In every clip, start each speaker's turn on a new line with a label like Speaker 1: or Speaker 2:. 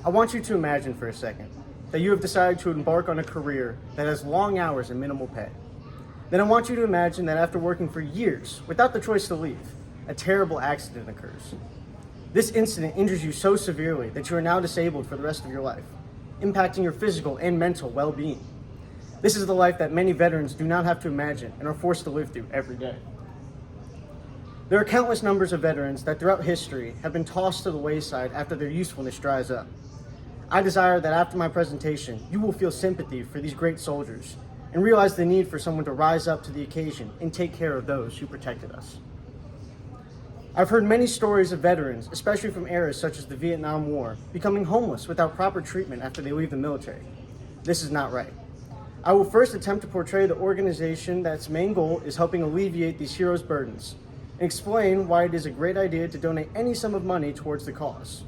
Speaker 1: I want you to imagine for a second that you have decided to embark on a career that has long hours and minimal pay. Then I want you to imagine that after working for years without the choice to leave, a terrible accident occurs. This incident injures you so severely that you are now disabled for the rest of your life, impacting your physical and mental well-being. This is the life that many veterans do not have to imagine and are forced to live through every day. There are countless numbers of veterans that throughout history have been tossed to the wayside after their usefulness dries up. I desire that after my presentation, you will feel sympathy for these great soldiers and realize the need for someone to rise up to the occasion and take care of those who protected us. I've heard many stories of veterans, especially from eras such as the Vietnam War, becoming homeless without proper treatment after they leave the military. This is not right. I will first attempt to portray the organization that's main goal is helping alleviate these heroes' burdens and explain why it is a great idea to donate any sum of money towards the cause.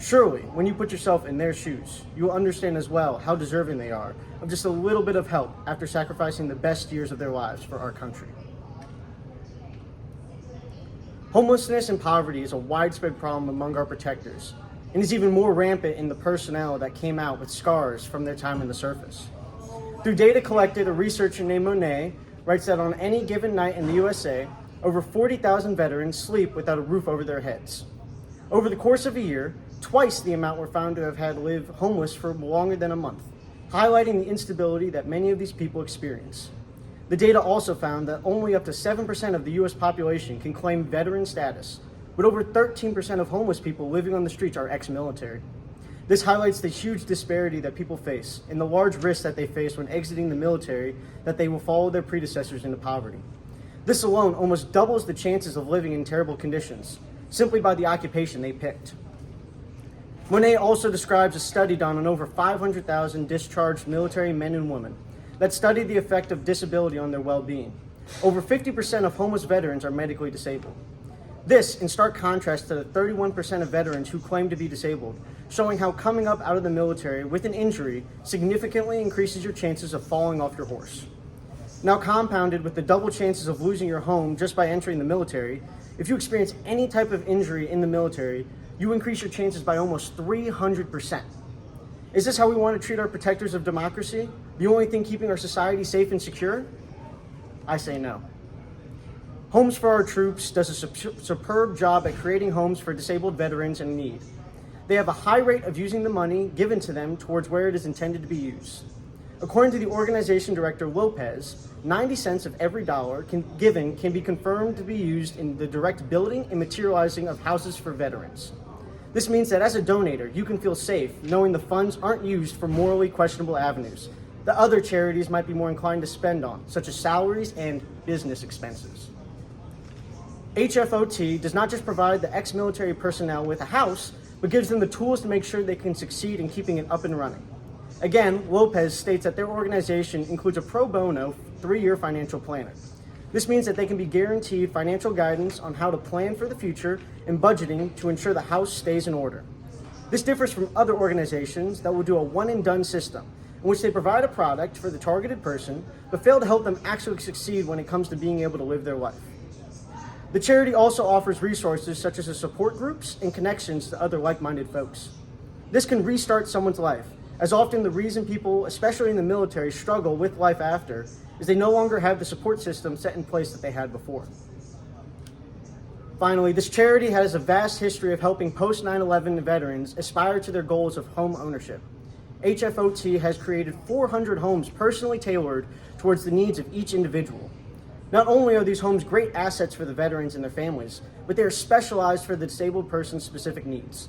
Speaker 1: Surely, when you put yourself in their shoes, you will understand as well how deserving they are of just a little bit of help after sacrificing the best years of their lives for our country. Homelessness and poverty is a widespread problem among our protectors, and is even more rampant in the personnel that came out with scars from their time in the service. Through data collected, a researcher named Monet writes that on any given night in the USA, over 40,000 veterans sleep without a roof over their heads. Over the course of a year, twice the amount were found to have had lived homeless for longer than a month, highlighting the instability that many of these people experience. The data also found that only up to 7% of the US population can claim veteran status, but over 13% of homeless people living on the streets are ex-military. This highlights the huge disparity that people face and the large risks that they face when exiting the military that they will follow their predecessors into poverty. This alone almost doubles the chances of living in terrible conditions, simply by the occupation they picked. Monet also describes a study done on over 500,000 discharged military men and women that studied the effect of disability on their well-being. Over 50% of homeless veterans are medically disabled. This, in stark contrast to the 31% of veterans who claim to be disabled, showing how coming up out of the military with an injury significantly increases your chances of falling off your horse. Now compounded with the double chances of losing your home just by entering the military, if you experience any type of injury in the military, you increase your chances by almost 300%. Is this how we want to treat our protectors of democracy? The only thing keeping our society safe and secure? I say no. Homes for Our Troops does a superb job at creating homes for disabled veterans in need. They have a high rate of using the money given to them towards where it is intended to be used. According to the organization director Lopez, 90 cents of every dollar given can be confirmed to be used in the direct building and materializing of houses for veterans. This means that as a donator, you can feel safe knowing the funds aren't used for morally questionable avenues that other charities might be more inclined to spend on, such as salaries and business expenses. HFOT does not just provide the ex-military personnel with a house, but gives them the tools to make sure they can succeed in keeping it up and running. Again, Lopez states that their organization includes a pro bono 3-year financial planner. This means that they can be guaranteed financial guidance on how to plan for the future and budgeting to ensure the house stays in order. This differs from other organizations that will do a one-and-done system, in which they provide a product for the targeted person, but fail to help them actually succeed when it comes to being able to live their life. The charity also offers resources such as support groups and connections to other like-minded folks. This can restart someone's life, as often the reason people, especially in the military, struggle with life after is they no longer have the support system set in place that they had before. Finally, this charity has a vast history of helping post-9/11 veterans aspire to their goals of home ownership. HFOT has created 400 homes personally tailored towards the needs of each individual. Not only are these homes great assets for the veterans and their families, but they are specialized for the disabled person's specific needs.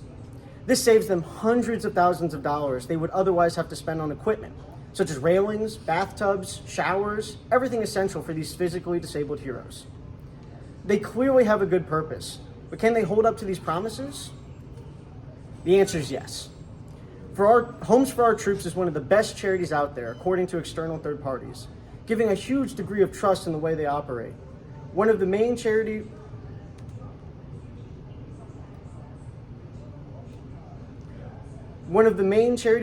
Speaker 1: This saves them hundreds of thousands of dollars they would otherwise have to spend on equipment, such as railings, bathtubs, showers, everything essential for these physically disabled heroes. They clearly have a good purpose, but can they hold up to these promises? The answer is yes. Homes for Our Troops is one of the best charities out there, according to external third parties, giving a huge degree of trust in the way they operate. One of the main charity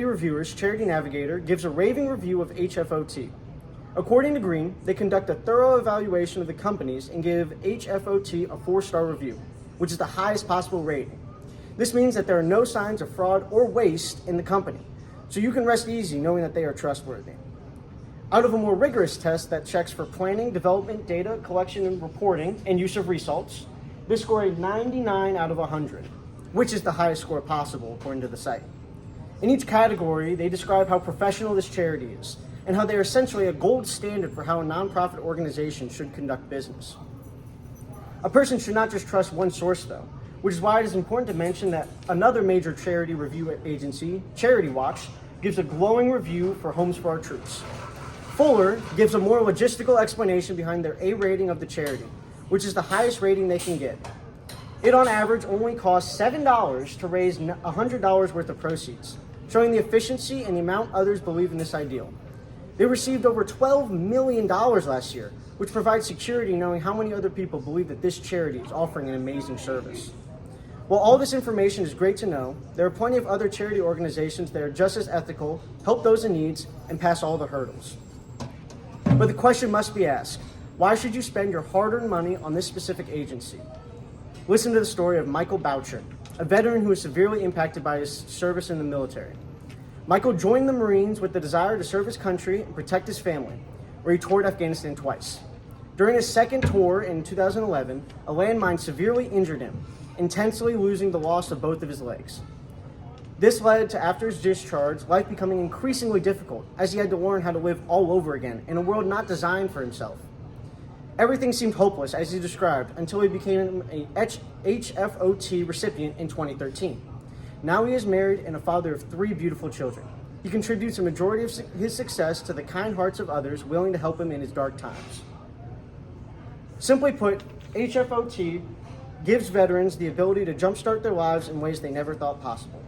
Speaker 1: reviewers, Charity Navigator, gives a raving review of HFOT. According to Green, they conduct a thorough evaluation of the companies and give HFOT a 4-star review, which is the highest possible rating. This means that there are no signs of fraud or waste in the company, so you can rest easy knowing that they are trustworthy. Out of a more rigorous test that checks for planning, development, data collection and reporting, and use of results, they score a 99 out of 100, which is the highest score possible according to the site. In each category, they describe how professional this charity is and how they are essentially a gold standard for how a nonprofit organization should conduct business. A person should not just trust one source though, which is why it is important to mention that another major charity review agency, Charity Watch, gives a glowing review for Homes for Our Troops. Fuller gives a more logistical explanation behind their A rating of the charity, which is the highest rating they can get. It on average only costs $7 to raise $100 worth of proceeds, showing the efficiency and the amount others believe in this ideal. They received over $12 million last year, which provides security knowing how many other people believe that this charity is offering an amazing service. While all this information is great to know, there are plenty of other charity organizations that are just as ethical, help those in need, and pass all the hurdles. But the question must be asked, why should you spend your hard-earned money on this specific agency? Listen to the story of Michael Boucher, a veteran who was severely impacted by his service in the military. Michael joined the Marines with the desire to serve his country and protect his family, where he toured Afghanistan twice. During his second tour in 2011, a landmine severely injured him, intensely losing the loss of both of his legs. This led to, after his discharge, life becoming increasingly difficult as he had to learn how to live all over again in a world not designed for himself. Everything seemed hopeless, as he described, until he became a HFOT recipient in 2013. Now he is married and a father of 3 beautiful children. He contributes a majority of his success to the kind hearts of others willing to help him in his dark times. Simply put, HFOT gives veterans the ability to jumpstart their lives in ways they never thought possible.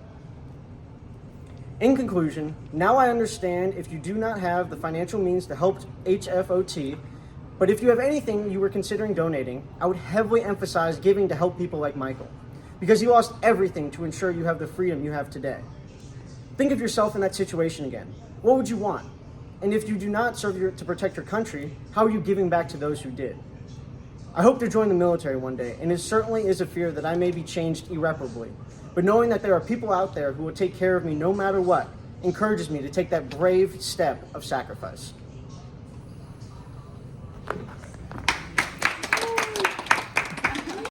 Speaker 1: In conclusion, now I understand if you do not have the financial means to help HFOT, but if you have anything you were considering donating, I would heavily emphasize giving to help people like Michael, because he lost everything to ensure you have the freedom you have today. Think of yourself in that situation again. What would you want? And if you do not serve to protect your country, how are you giving back to those who did? I hope to join the military one day, and it certainly is a fear that I may be changed irreparably. But knowing that there are people out there who will take care of me no matter what encourages me to take that brave step of sacrifice.